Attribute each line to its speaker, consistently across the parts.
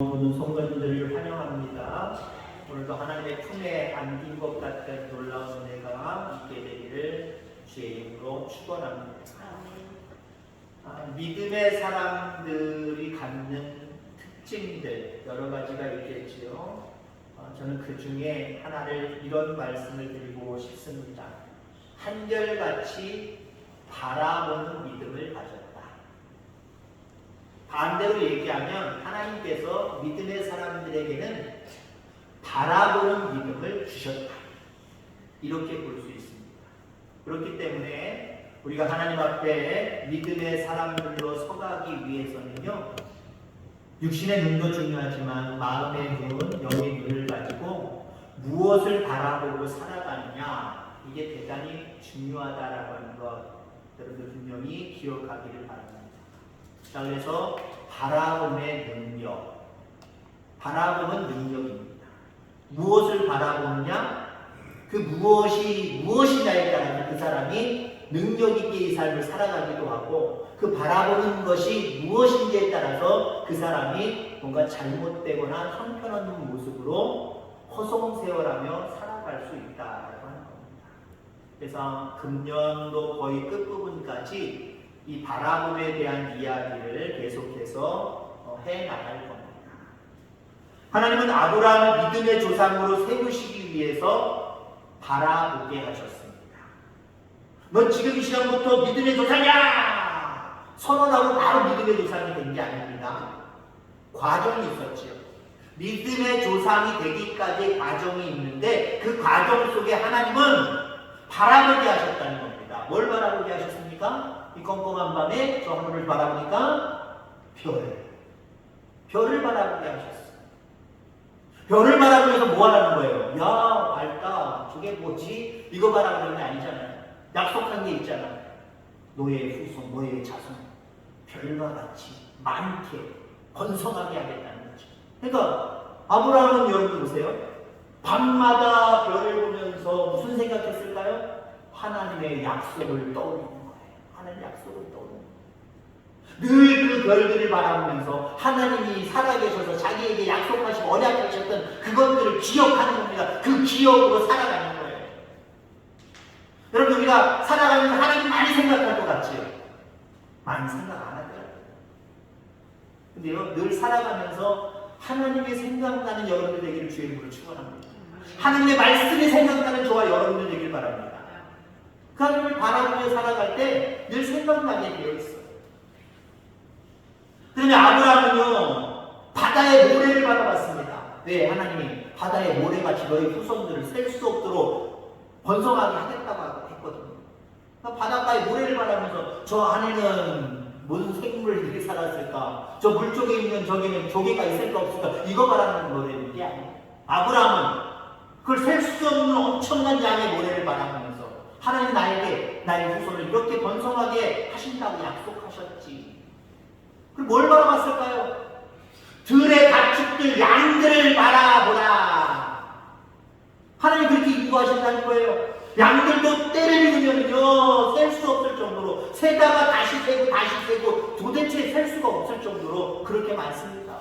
Speaker 1: 모든 성도님들을 환영합니다. 오늘도 하나님의 품에 안긴 것 같은 놀라운 은혜가 있게 되기를 주의 이름으로 축원합니다. 믿음의 사람들이 갖는 특징들 여러 가지가 있겠지요. 저는 그 중에 하나를 이런 말씀을 드리고 싶습니다. 한결같이 바라보는 믿음을 가졌다. 반대로 얘기하면 하나님께서 믿음의 사람들에게는 바라보는 믿음을 주셨다. 이렇게 볼 수 있습니다. 그렇기 때문에 우리가 하나님 앞에 믿음의 사람들로 서가기 위해서는요, 육신의 눈도 중요하지만 마음의 눈, 영의 눈을 가지고 무엇을 바라보고 살아가느냐, 이게 대단히 중요하다라고 하는 것 여러분들 분명히 기억하기를 바랍니다. 자, 그래서 바라봄의 능력, 바라보는 능력입니다. 무엇을 바라보느냐? 그 무엇이 무엇이냐에 따라서 그 사람이 능력 있게 이 삶을 살아가기도 하고, 그 바라보는 것이 무엇인지에 따라서 그 사람이 뭔가 잘못되거나 형편없는 모습으로 허송세월하며 살아갈 수 있다라고 하는 겁니다. 그래서 금년도 거의 끝부분까지 이 바라봄에 대한 이야기를 계속해서 해나갈 겁니다. 하나님은 아브라함을 믿음의 조상으로 세우시기 위해서 바라보게 하셨습니다. 너 지금 이 시간부터 믿음의 조상이야! 선언하고 바로 믿음의 조상이 된 게 아닙니다. 과정이 있었지요. 믿음의 조상이 되기까지의 과정이 있는데 그 과정 속에 하나님은 바라보게 하셨다는 겁니다. 뭘 바라보게 하셨습니까? 이 껌껌한 밤에 저 하늘을 바라보니까 별을 바라보게 하셨어요. 별을 바라보면서 뭐 하라는 거예요? 야, 밝다. 저게 뭐지? 이거 바라보는 게 아니잖아요. 약속한 게 있잖아요. 너의 후손, 너의 자손 별과 같이 많게 번성하게 하겠다는 거죠. 그러니까 아브라함은 여러분 보세요. 밤마다 별을 보면서 무슨 생각했을까요? 하나님의 약속을 떠올리는 하나님 약속을 떠오르는 늘 그 별들을 바라보면서 하나님이 살아계셔서 자기에게 약속하시고 언약하셨던 그것들을 기억하는 겁니다. 그 기억으로 살아가는 거예요. 여러분, 우리가 살아가면서 하나님 많이 생각할 것 같지요? 많이 생각 안 할 거예요. 근데요, 늘 살아가면서 하나님의 생각나는 여러분들 되기를 주의 이름으로 축원합니다. 하나님의 말씀이 생각나는 저와 여러분들 되길 바랍니다. 그 하나님을 바라보며 살아갈 때 늘 생각나게 되어 있어요. 그러면 아브라함은요, 바다의 모래를 바라봤습니다. 왜? 하나님이 바다의 모래같이 너희 후손들을 셀 수 없도록 번성하게 하겠다고 했거든요. 그러니까 바닷가의 모래를 바라면서 저 안에는 무슨 생물들이 살았을까? 저 물속에 있는 저기는 조개가 있을까 없을까? 이거 바라는 모래는 게 아니에요. 아브라함은 그걸 셀 수 없는 엄청난 양의 모래를 바라보면서 하나님 나에게 나의 후손을 이렇게 번성하게 하신다고 약속하셨지. 그럼 뭘 바라봤을까요? 들의 가축들, 양들을 바라보라. 하나님 그렇게 인도하신다는 거예요. 양들도 때를 잃으면요, 셀 수 없을 정도로 세다가 다시 세고 도대체 셀 수가 없을 정도로 그렇게 많습니다.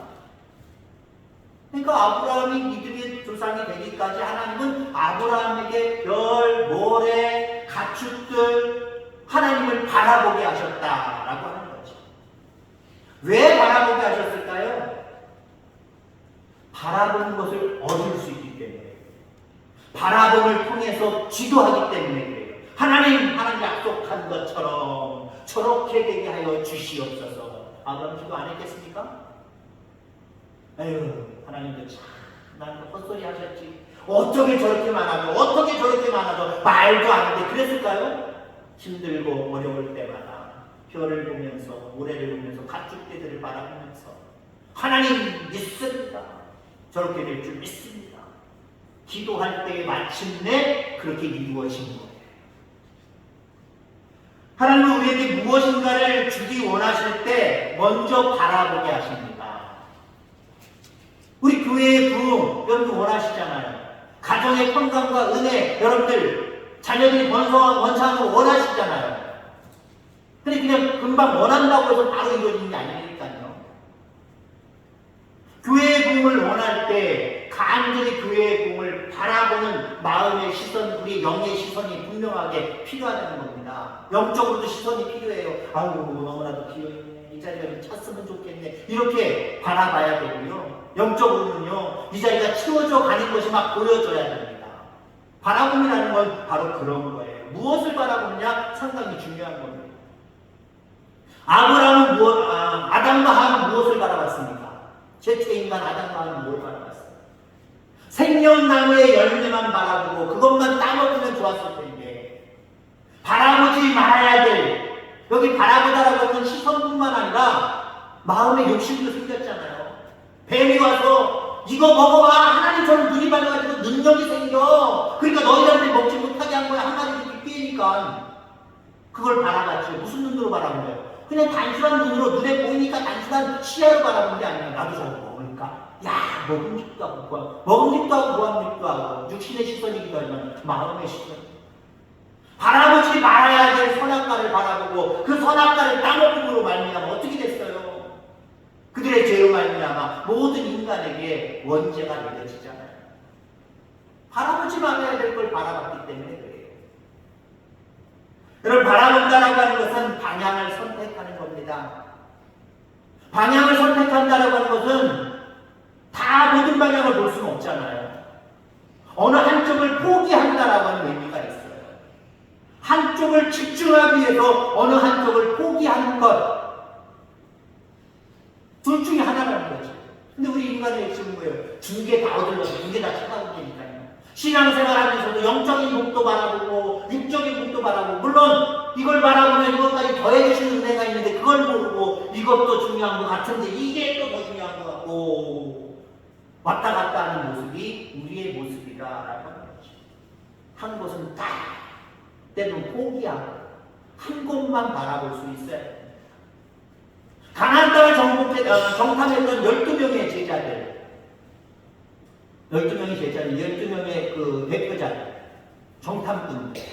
Speaker 1: 그러니까 아브라함이 믿음의 조상이 되기까지 하나님은 아브라함에게 별, 모래, 가축들, 하나님을 바라보게 하셨다라고 하는 거죠. 왜 바라보게 하셨을까요? 바라보는 것을 얻을 수 있기 때문에, 바라봄을 통해서 지도하기 때문에 그래요. 하나님 약속한 것처럼 저렇게 되게 하여 주시옵소서. 아브라함 기도 안 했겠습니까? 에휴, 하나님도 참, 나는 헛소리 하셨지. 어떻게 저렇게 많아도 말도 안 돼. 그랬을까요? 힘들고 어려울 때마다 별을 보면서, 모래를 보면서, 가축대들을 바라보면서 하나님 믿습니다. 저렇게 될 줄 믿습니다. 기도할 때에 마침내 그렇게 이루어진 거예요. 하나님은 우리에게 무엇인가를 주기 원하실 때 먼저 바라보게 하십니다. 우리 교회의 부흥 여러분 원하시잖아요. 가정의 평강과 은혜 여러분들 자녀들이 번성하고 원하시잖아요. 근데 그냥 금방 원한다고 해서 바로 이루어지는 게 아니니까요. 교회의 부흥을 원할 때 간절히 교회의 부흥을 바라보는 마음의 시선, 우리 영의 시선이 분명하게 필요하다는 겁니다. 영적으로도 시선이 필요해요. 아유 너무나도 비어있네. 이 자리가 좀 찼으면 좋겠네. 이렇게 바라봐야 되고요. 영적으로는요. 이 자리가 채워져 가는 것이 막 보여져야 됩니다. 바라봄이라는 건 바로 그런 거예요. 무엇을 바라보느냐 상당히 중요한 겁니다. 아담과 하와는 무엇을 바라봤습니까? 최초의 인간 아담과 하와는 뭘 바라봤어요? 생명나무의 열매만 바라보고 그것만 따먹으면 좋았을 텐데 바라보지 말아야 될 여기 바라보다라고 하는 시선뿐만 아니라 마음의 욕심도 생겼잖아요. 뱀이 와서 이거 먹어봐 하나님처럼 눈이 밝아가지고 능력이 생겨 그러니까 너희한테 먹지 못하게 한 거야. 한 마리 이렇게 피니까 그걸 바라봤죠. 무슨 눈으로 바라본 거예요? 그냥 단순한 눈으로 눈에 보이니까 단순한 시야로 바라보는 게 아니라 나도 저거 먹으니까 야 먹음직도 하고 먹음직도 하고 보암직도 하고 육신의 시선이기도 하지만 마음의 시선 바라보지 말아야 될 선악과를 바라보고 그 선악과를 따먹음으로 말미암아 어떻게 됐어요? 그들의 죄로 말미암아 모든 인간에게 원죄가 내려지잖아요. 바라보지 말아야 될 걸 바라봤기 때문에 그래요. 여러분 바라본다라고 하는 것은 방향을 선택하는 겁니다. 방향을 선택한다라고 하는 것은 다 모든 방향을 볼 수는 없잖아요. 어느 한쪽을 포기한다라고 하는 의미가 있어요. 한쪽을 집중하기 위해서 어느 한쪽을 포기하는 것. 둘 중에 하나라는 거죠. 근데 우리 인간의 욕심은 뭐예요? 두 개 다 얻으려고 두 개 다 찾아오니까요. 신앙생활하면서도 영적인 복도 바라보고 육적인 복도 바라보고 물론 이걸 바라보면 이것까지 더해주시는 은혜가 있는데 그걸 모르고 이것도 중요한 것 같은데 이게 또 더 중요한 것 같고 왔다 갔다 하는 모습이 우리의 모습이다라고 하는 거죠. 한 곳은 딱 때는 포기하고 한 곳만 바라볼 수 있어야 됩니다. 가나안 땅을 정탐했던 12명의 제자들 12명의 제자들, 12명의 그 대표자들, 정탐꾼들.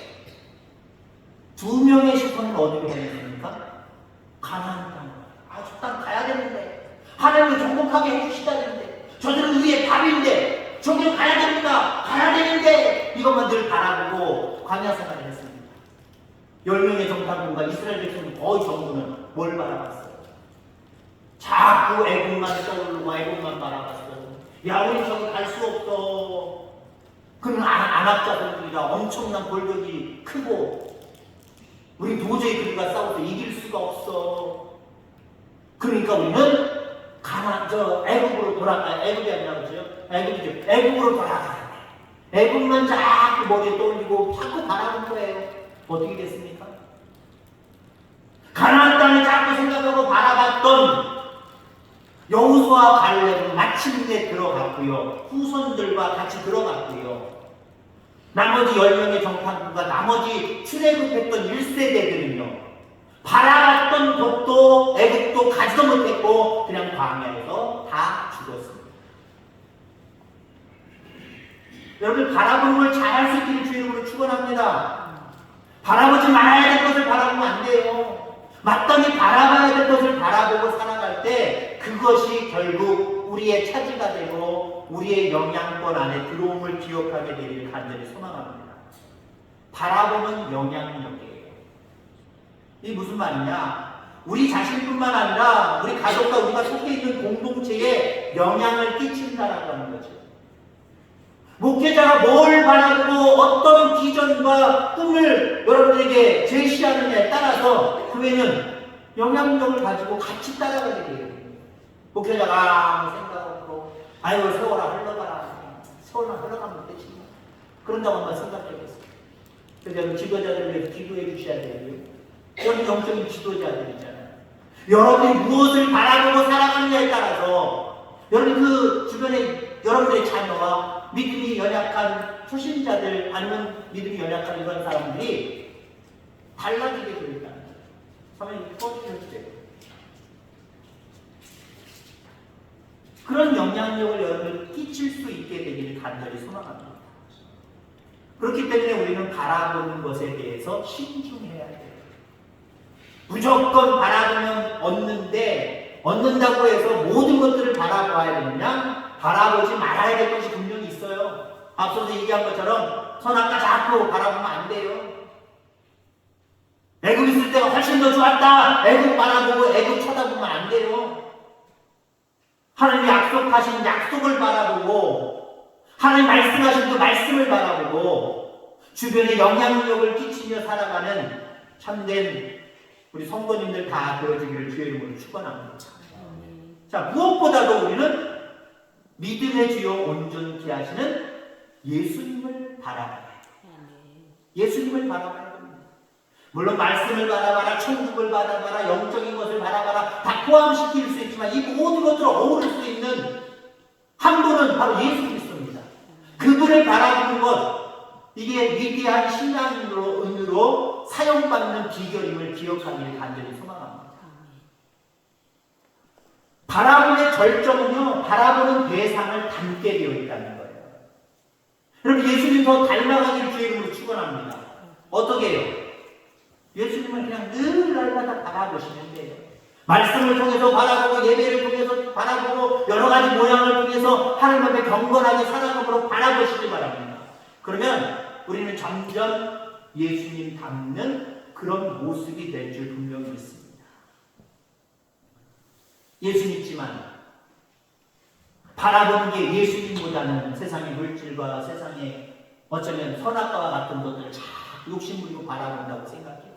Speaker 1: 2명의 시선을 어디로 보냈습니까? 가나안 땅. 저 땅 가야 되는데. 하나님이 정복하게 해주시다는데. 저들은 우리의 밥인데. 저길 가야 됩니다. 가야 되는데. 이것만 늘 바라보고 광야 생활을 했습니다. 10명의 정탐꾼과 이스라엘 백성 거의 전부는 뭘 바라봤어요? 자꾸 애국만 떠오르고 애국만 바라봤어요. 야 우리 저기 갈 수 없어. 그는 안압자들이라 엄청난 골격이 크고 우리 도저히 그들과 싸워서 이길 수가 없어. 그러니까 우리는 애국으로 애국이 아니라 그러죠. 애국으로 돌아가야 돼. 애국만 자꾸 머리에 떠올리고 자꾸 바라는 거예요. 어떻게 됐습니까? 가나안 땅을 자꾸 생각하고 바라봤던 여호수아와 갈렙은 마침내 들어갔고요. 후손들과 같이 들어갔고요. 나머지 10명의 정탐꾼과 나머지 출애굽했던 1세대들은요. 바라봤던 곳도 애국도 가지도 못했고 그냥 광야에서 다 죽었습니다. 여러분 바라보는 걸 잘할 수 있기를 주의 이름으로 축원합니다. 바라보지 말아야 될 것을 바라보면 안 돼요. 마땅히 바라봐야 될 것을 바라보고 살아갈 때 그것이 결국 우리의 차지가 되고 우리의 영향권 안에 들어옴을 기억하게 되기를 간절히 소망합니다. 바라보는 영향력이에요. 이게 무슨 말이냐? 우리 자신뿐만 아니라 우리 가족과 우리가 속해 있는 공동체에 영향을 끼친다라고 하는 거죠. 목회자가 뭘 바라보고 어떤 비전과 꿈을 여러분들에게 제시하느냐에 따라서 교회는 영향력을 가지고 같이 따라가게 돼요. 목회자가 아무 생각하고 아이고 세월아 흘러가라. 세월만 흘러가면 되지. 그런다고 한번 생각해보세요. 그래서 지도자들을 위해서 기도해 주셔야 되고요. 여러분 영적인 지도자들이잖아요. 여러분이 무엇을 바라보고 살아가느냐에 따라서 여러분 그 주변에 여러분들의 자녀와 믿음이 연약한 초신자들 아니면 믿음이 연약한 이런 사람들이 달라지게 됩니다. 사모님 꺼주세요. 그런 영향력을 여러분 끼칠 수 있게 되기를 간절히 소망합니다. 그렇기 때문에 우리는 바라보는 것에 대해서 신중해야 돼요. 무조건 바라보면 얻는데 얻는다고 해서 모든 것들을 바라봐야 되느냐? 바라보지 말아야 될 것이 분명히 있어요. 앞서서 얘기한 것처럼 선악과 자꾸 바라보면 안 돼요. 애굽 있을 때가 훨씬 더 좋았다. 애굽 바라보고 애굽 쳐다보면 안 돼요. 하나님이 약속하신 약속을 바라보고 하나님 말씀하신 그 말씀을 바라보고 주변에 영향력을 끼치며 살아가는 참된 우리 성도님들 다 되어지기를 주의 이름으로 축원합니다. 자, 무엇보다도 우리는 믿음의 주요 온전케 하시는 예수님을 바라봐야 해요. 예수님을 바라봐야 됩니다. 물론 말씀을 바라봐라, 천국을 바라봐라, 영적인 것을 바라봐라 다 포함시킬 수 있지만 이 모든 것들을 어우를 수 있는 한 분은 바로 예수 그리스도입니다. 그분을 바라보는 것, 이게 위대한 신앙으로 사용받는 비결임을 기억하기를 간절히 소망합니다. 바라보는 절정은요, 바라보는 대상을 닮게 되어 있다는 거예요. 여러분, 예수님 더 닮아가길 주의 이름으로 축원합니다. 어떻게 해요? 예수님을 그냥 늘 날마다 바라보시면 돼요. 말씀을 통해서 바라보고 예배를 통해서 바라보고 여러 가지 모양을 통해서 하나님 앞에 경건하게 살아감으로 바라보시기 바랍니다. 그러면 우리는 점점 예수님 닮는 그런 모습이 될 줄 분명히 믿습니다. 예수 믿지만 바라보는 게 예수님보다는 세상의 물질과 세상의 어쩌면 선악과와 같은 것들을 자꾸 욕심부리고 바라본다고 생각해요.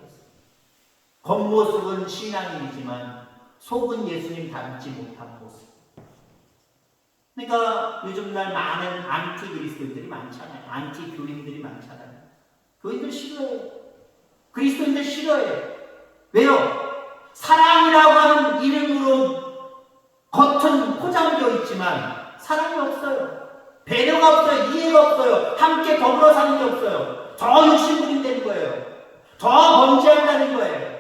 Speaker 1: 겉모습은 신앙인이지만 속은 예수님 닮지 못한 모습. 그러니까 요즘 날 많은 안티 그리스도인들이 많잖아요. 안티 교인들이 많잖아요. 교인들 싫어해요. 그리스도인들 싫어해요. 왜요? 사랑이라고 하는 이름으로 겉은 포장되어 있지만 사랑이 없어요. 배려가 없어요. 이해가 없어요. 함께 더불어 사는 게 없어요. 더 욕심부린다는 거예요. 더 범죄한다는 거예요.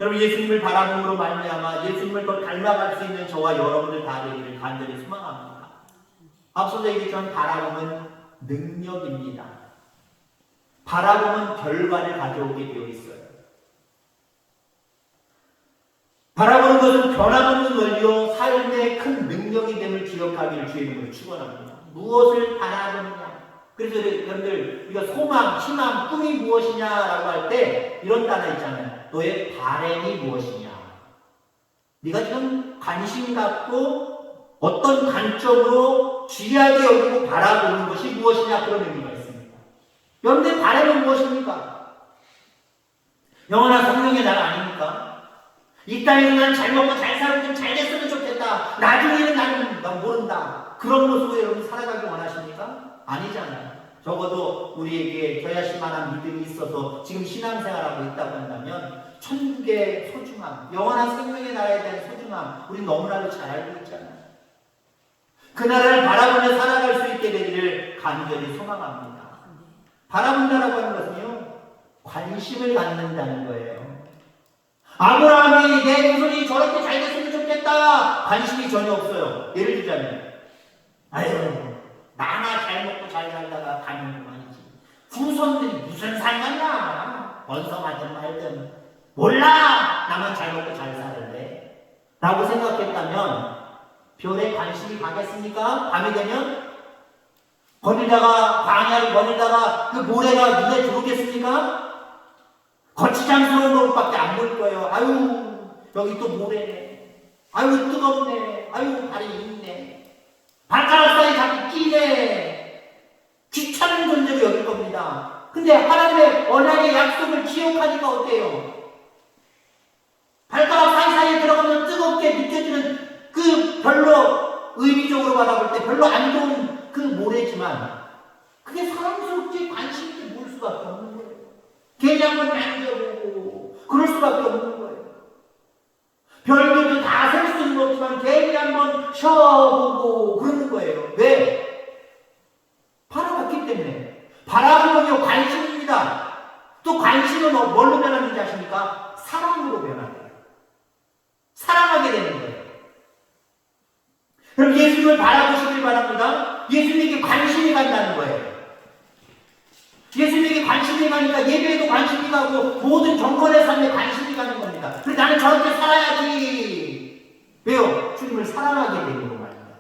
Speaker 1: 여러분, 예수님을 바라봄으로 말미암아 예수님을 더 닮아갈 수 있는 저와 여러분들 다 되기를 간절히 소망합니다. 앞서서 얘기했던 바라봄은 능력입니다. 바라봄은 결과를 가져오게 되어 있어요. 바라보는 것은 변함없는 원리요 삶의 큰 능력이 됨을 기억하기를 주의 이름으로 축원합니다. 무엇을 바라보느냐? 그래서 여러분들 우리가 소망, 희망, 꿈이 무엇이냐라고 할 때 이런 단어 있잖아요. 너의 바램이 무엇이냐? 네가 지금 관심 갖고 어떤 관점으로 귀하게 여기고 바라보는 것이 무엇이냐, 그런 의미가 있습니다. 여러분의 바램은 무엇입니까? 영원한 성령의 나라 아닙니까? 이 땅에서 난 잘 먹고 잘 살고 좀 잘 됐으면 좋겠다. 나중에는 나는 모른다. 그런 모습으로 여러분 살아가기 원하십니까? 아니잖아요. 적어도 우리에게 겨야실 만한 믿음이 있어서 지금 신앙생활하고 있다고 한다면 천국의 소중함, 영원한 생명의 나라에 대한 소중함 우리 너무나도 잘 알고 있잖아요. 그 나라를 바라보며 살아갈 수 있게 되기를 간절히 소망합니다. 바라본다라고 하는 것은요, 관심을 갖는다는 거예요. 아브라함이 내 후손이 저렇게 잘 됐으면 좋겠다. 관심이 전혀 없어요. 예를 들자면, 아유, 나나 잘 먹고 잘 살다가 가는 그만이지. 후손들이 무슨 상관이야. 번성하든 말든. 몰라. 나만 잘 먹고 잘 사는데. 라고 생각했다면 별에 관심이 가겠습니까? 밤이 되면? 거닐다가, 광야를 거닐다가 그 모래가 눈에 들어오겠습니까? 거치장스러운 것밖에 안 보일 거예요. 아유, 여기 또 모래네. 아유, 뜨겁네. 아유, 발이 있네. 발가락 사이 자꾸 끼네. 귀찮은 존재로 여길 겁니다. 근데 하나님의 언약의 약속을 기억하니까 어때요? 발가락 사이사이에 들어가면 뜨겁게 느껴지는 그 별로 의미적으로 바라볼 때 별로 안 좋은 그 모래지만 그게 사랑스럽게 관심 있게 볼 수밖에 없는 거예요. 괜히 한번 만져보고 그럴 수밖에 없는 거예요. 별들도 다 셀 수는 없지만 괜히 한번 쉬어보고 그러는 거예요. 왜? 바라봤기 때문에. 바라보면요 관심입니다. 또 관심은 뭘로 변하는지 아십니까? 사랑으로 변합니다. 사랑하게 되는 거예요. 그럼 예수님을 바라보시길 바랍니다. 예수님께 관심이 간다는 거예요. 예수님에게 관심이 가니까 예배에도 관심이 가고 모든 경건의 삶에 관심이 가는 겁니다. 그래서 나는 저렇게 살아야지. 왜요? 주님을 사랑하게 되므로 말입니다.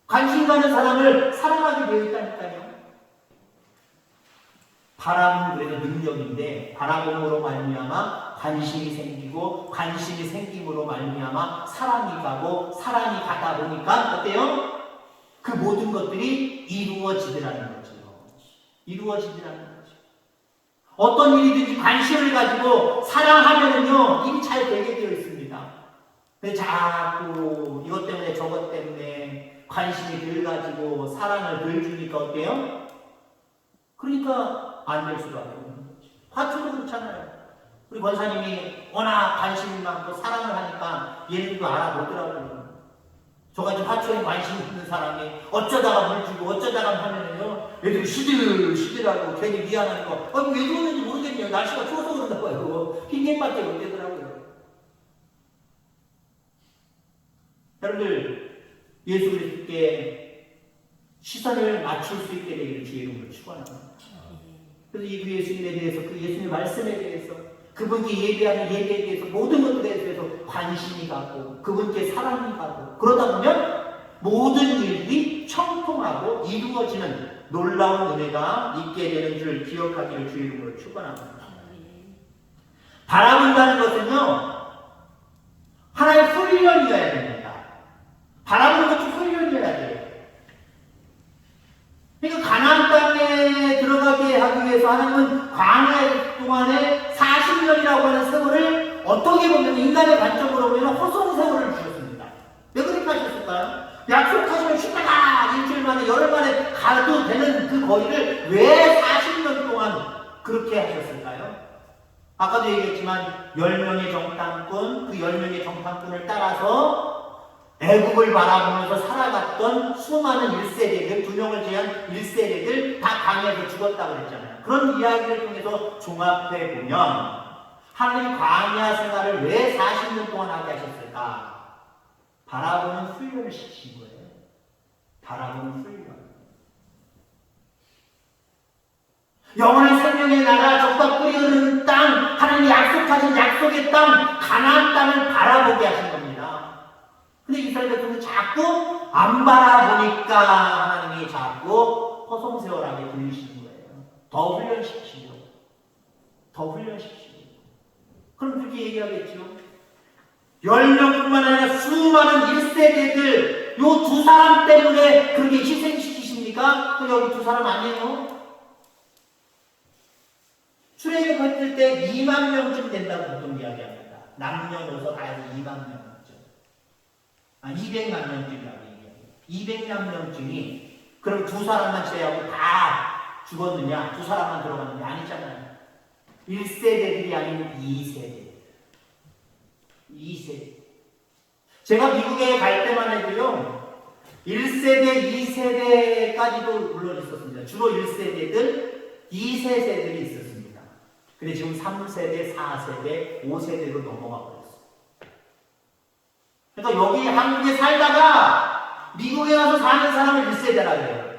Speaker 1: 관심 가는 사람을 사랑하게 되어 있다니까요. 바람은 그래도 능력인데 바라봄으로 말미암아 관심이 생기고 관심이 생김으로 말미암아 사랑이 가고 사랑이 가다 보니까 어때요? 그 모든 것들이 이루어지더라는 거죠. 이루어지더라는 거죠. 어떤 일이든지 관심을 가지고 사랑하면은요 일이 잘 되게 되어 있습니다. 근데 자꾸 이것 때문에 저것 때문에 관심이 덜 가지고 사랑을 덜 주니까 어때요? 그러니까 안 될 수밖에 없는 거죠. 화투도 그렇잖아요. 우리 권사님이 워낙 관심이 많고 사랑을 하니까 얘네들도 알아보더라고요. 저같이 화투에 관심 있는 사람이 어쩌다가 물 주고 어쩌다가 하면은요 애들이 시들시들하고 괜히 미안한 거 왜 그러는지 모르겠네요. 날씨가 추워서 그런가 봐요. 핑계밖에 못 되더라고요. 여러분들 예수 그리스도께 시선을 맞출 수 있게 되기를 주의 이름으로 축원합니다. 그래서 이 예수님에 대해서 그 예수님의 말씀에 대해서 그분께 예배하는 예배에 대해서 모든 것들에 대해서 관심이 가고 그분께 사랑이 가고 그러다 보면 모든 일이 청통하고 이루어지는 놀라운 은혜가 있게 되는 줄 기억하기를 주의 이름으로 축원합니다. 바라본다는 것은요 하나의 훈련이어야 됩니다. 바라보는 것도 훈련이어야 돼요. 그러니까 가나안 땅에 들어가게 하기 위해서 하나님은 광야 동안에 40년이라고 하는 세월을 어떻게 보면 인간의 관점으로 보면 허송 세월을 주셨습니다. 왜 그렇게 하셨을까요? 약속하시면 쉬다가 일주일 만에 열흘 만에 가도 되는 그 거리를 왜 40년 동안 그렇게 하셨을까요? 아까도 얘기했지만 10명의 정탐꾼, 그 10명의 정탐꾼을 따라서 애국을 바라보면서 살아갔던 수많은 1세대들, 2명을 제한 1세대들 다 광야에서 죽었다고 그랬잖아요. 그런 이야기를 통해서 종합해 보면 하나님이 광야 생활을 왜 40년 동안 하게 하셨을까? 바라보는 훈련을 시키신 거예요. 바라보는 훈련. 영원한 생명의 나라, 젖과 꿀이 흐르는 땅, 하나님이 약속하신 약속의 땅, 가나안 땅을 바라보게 하신 겁니다. 근데 이스라엘 백성은 자꾸 안 바라보니까 하나님이 자꾸 허송세월하게 들리시는 거예요. 더 훈련시키시고 더 훈련시키시고 그럼 그렇게 얘기하겠죠. 10명뿐만 아니라 수많은 1세대들 요 두 사람 때문에 그렇게 희생시키십니까? 그 여기 두 사람 아니에요? 출애굽했을 때 2만 명쯤 된다고 보통 이야기합니다. 남녀노소 다 해서 2만 명. 200만 명쯤이라고 얘기해요. 200만 명쯤이 그럼 두 사람만 제외하고 다 죽었느냐? 두 사람만 들어갔느냐? 아니잖아요. 1세대들이 아닌 2세대. 2세대. 제가 미국에 갈 때만 해도요. 1세대, 2세대까지도 물론 있었습니다. 주로 1세대들, 2세대들이 있었습니다. 근데 지금 3세대, 4세대, 5세대로 넘어가고 있어요. 그러니까 여기 한국에 살다가 미국에 가서 사는 사람을 1세대라 그래요.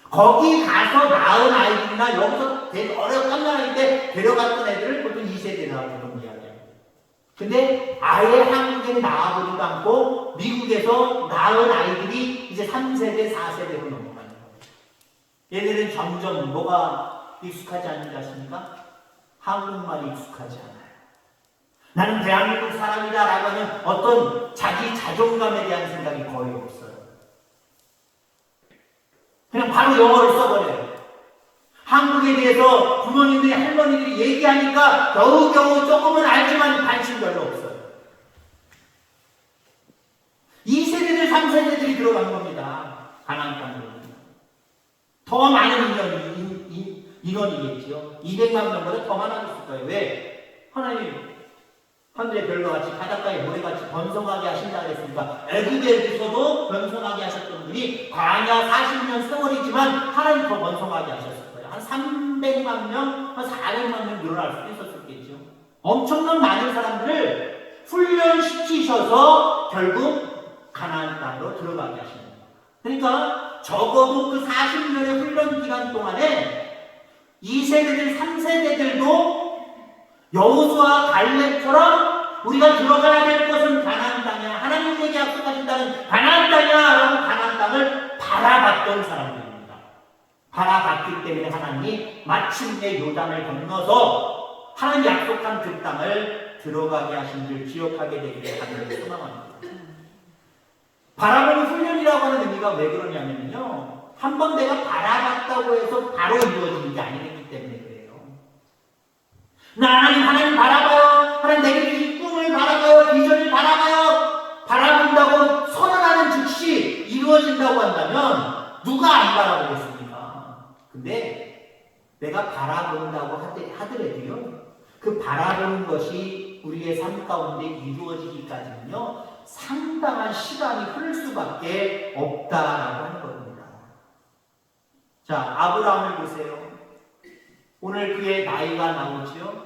Speaker 1: 거기 가서 낳은 아이들이나 여기서 어렵던 나라일 때 데려갔던 애들을 보통 2세대라고 보통 이야기해요. 근데 아예 한국에 나와보지도 않고 미국에서 낳은 아이들이 이제 3세대, 4세대로 넘어가는 거예요. 얘들은 점점 뭐가 익숙하지 않는지 아십니까? 한국말이 익숙하지 않아요. 나는 대한민국 사람이다 라고 하는 어떤 자기 자존감에 대한 생각이 거의 없어요. 그냥 바로 영어를 써버려요. 한국에 대해서 부모님들이 할머니들이 얘기하니까 겨우겨우 조금은 알지만 관심 별로 없어요. 2세대들 3세대들이 들어간 겁니다. 가나안 땅으로. 더 많은 인원이겠죠. 200만 명보다 더 많아졌을 거예요. 왜? 하나님 하늘의 별과 같이 바닷가의 모래같이 번성하게 하신다 그랬으니까 애굽에서도 번성하게 하셨던 분이 광야 40년 세월이지만 하나님 더 번성하게 하셨을 거예요. 한 300만 명, 한 400만 명 늘어날 수도 있었겠죠. 엄청난 많은 사람들을 훈련시키셔서 결국 가나안 땅으로 들어가게 하십니다. 그러니까 적어도 그 40년의 훈련 기간 동안에 2세대들, 3세대들도 여호수아 갈렙처럼 우리가 들어가야 될 것은 가나안 땅이야. 하나님에게 약속하신다는 가나안 땅이야 라고 가나안 땅을 바라봤던 사람들입니다. 바라봤기 때문에 하나님이 마침내 요단을 건너서 하나님 약속한 그 땅을 들어가게 하신 줄 기억하게 되기를 간절히 소망합니다. 바라보는 훈련이라고 하는 의미가 왜 그러냐면요, 한번 내가 바라봤다고 해서 바로 이루어지는 게 아니기 때문에 그래요. 나 하나님 바라봐요. 하나님 내게 주신 꿈을 바라봐요. 비전을 바라봐요. 바라본다고 선언하는 즉시 이루어진다고 한다면 누가 안 바라보겠습니까? 근데 내가 바라본다고 하더라도요, 그 바라보는 것이 우리의 삶 가운데 이루어지기까지는요, 상당한 시간이 흐를 수밖에 없다라고 하는 겁니다. 자, 아브라함을 보세요. 오늘 그의 나이가 나오죠.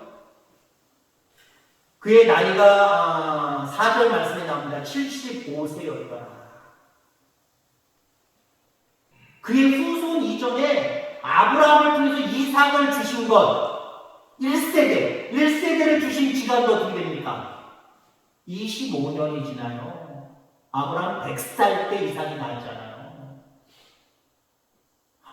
Speaker 1: 그의 나이가 4절 말씀에 나옵니다. 75세였더라. 그의 후손 이전에 아브라함을 통해서 이삭을 주신 것 1세대를 주신 기간도 어떻게 됩니까? 25년이 지나요. 아브라함 100살 때 이삭이 나왔잖아요.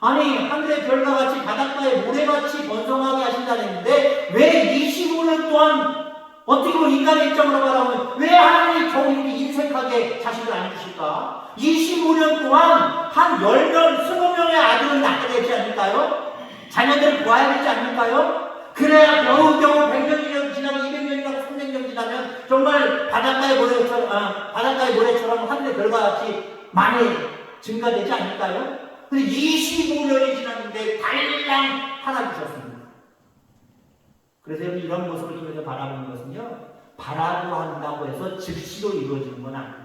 Speaker 1: 아니, 하늘의 별과 같이 바닷가의 모래같이 번성하게 하신다 했는데 왜 25년 동안 어떻게 보면 인간의 입장으로 말하면 왜 하나님이 겨우 이렇게 인색하게 자식을 안 주실까? 25년 동안 한 10명, 20명의 아들을 낳게 되지 않을까요? 자녀들을 보아야 되지 않을까요? 그래야 겨우 100년이 지나고 200년이라고 300년 지나면 정말 바닷가의 모래처럼 하늘의 별과 같이 많이 증가되지 않을까요? 근데 25년이 지났는데 달랑 하나 주셨습니다. 그래서 여러분 이런 모습을 통해서 바라보는 것은요, 바라고 한다고 해서 즉시로 이루어지는 건 아닙니다.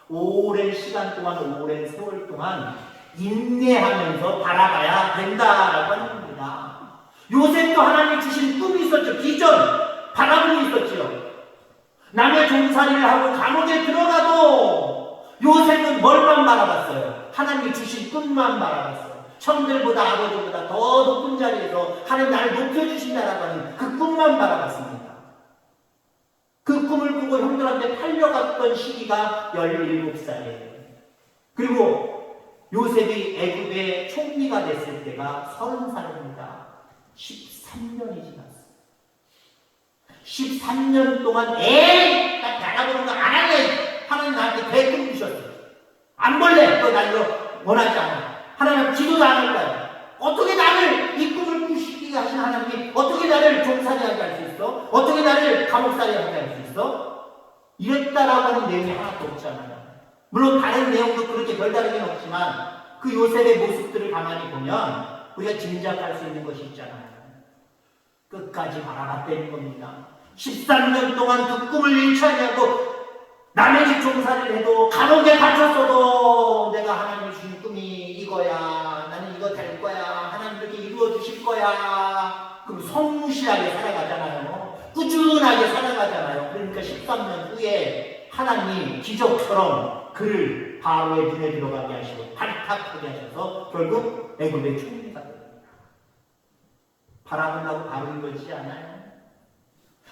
Speaker 1: 오랜 시간 동안, 오랜 세월 동안 인내하면서 바라봐야 된다라고 하는 겁니다. 요셉도 하나님이 주신 꿈이 있었죠. 비전, 바라봄이 있었죠. 남의 종살이를 하고 감옥에 들어가도 요셉은 뭘만 바라봤어요? 하나님이 주신 꿈만 바라봤어요. 형들보다 아버지보다 더 높은 자리에서 하나님 나를 높여주신다라고 하는 그 꿈만 바라봤습니다. 그 꿈을 꾸고 형들한테 팔려갔던 시기가 17살이에요. 그리고 요셉이 애굽의 총리가 됐을 때가 30살입니다. 13년이 지났어요. 13년 동안 나 바라보는 거 안 할래. 하나님 나한테 대꿈 주셨어요. 안 볼래. 너 나를 원하지 않아. 하나님 기도도 안 할 거야. 어떻게 나를 이 꿈을 꾸시게 하신 하나님이 어떻게 나를 종살이하게 할 수 있어? 어떻게 나를 감옥살이하게 할 수 있어? 이랬다라고 하는 내용이 하나도 없잖아요. 물론 다른 내용도 그렇게 별다르긴 없지만 그 요셉의 모습들을 가만히 보면 우리가 짐작할 수 있는 것이 있잖아요. 끝까지 바라봤다는 겁니다. 13년 동안 그 꿈을 잃지 않고 남의 집 종살이를 해도 감옥에 갇혔어도 내가 하나님이 주신 꿈이 이거야. 나는 이거 될 거야. 하나님 이렇게 이루어 주실 거야. 그럼 성실하게 살아가잖아요. 꾸준하게 살아가잖아요. 그러니까 13년 후에 하나님 기적처럼 그를 바로의 눈에 들어가게 하시고 발탁하게 하셔서 결국 애굽의 총리가 됩니다. 바라본다고 바로 이루어지지 않아요.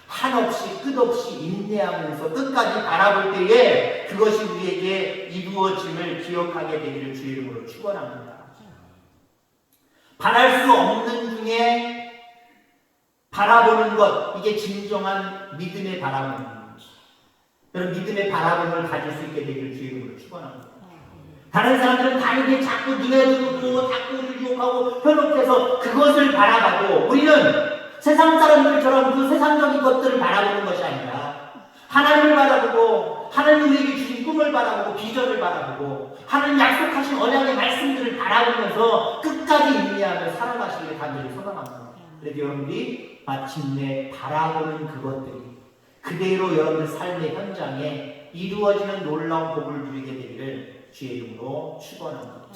Speaker 1: 한없이 끝없이 인내하면서 끝까지 바라볼 때에 그것이 우리에게 이루어짐을 기억하게 되기를 주의 이름으로 축원합니다. 바랄 수 없는 중에 바라보는 것, 이게 진정한 믿음의 바라봄입니다. 여러분 믿음의 바라봄을 가질 수 있게 되기를 주의 이름으로 축원합니다. 다른 사람들은 다르게 자꾸 눈에 들고 자꾸 우리를 유혹하고 현혹해서 그것을 바라봐도 우리는 세상 사람들처럼 그 세상적인 것들을 바라보는 것이 아니라 하나님을 바라보고 하나님 우리에게 주신 꿈을 바라보고 비전을 바라보고 하나님 약속하신 언약의 말씀들을 바라보면서 끝까지 인내하며 살아가시기를 간절히 소망합니다. 그래서 여러분들이 마침내 바라보는 그것들이 그대로 여러분들 삶의 현장에 이루어지는 놀라운 복을 누리게 되기를 주의 이름으로 축원합니다.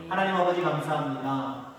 Speaker 1: 하나님 아버지 감사합니다.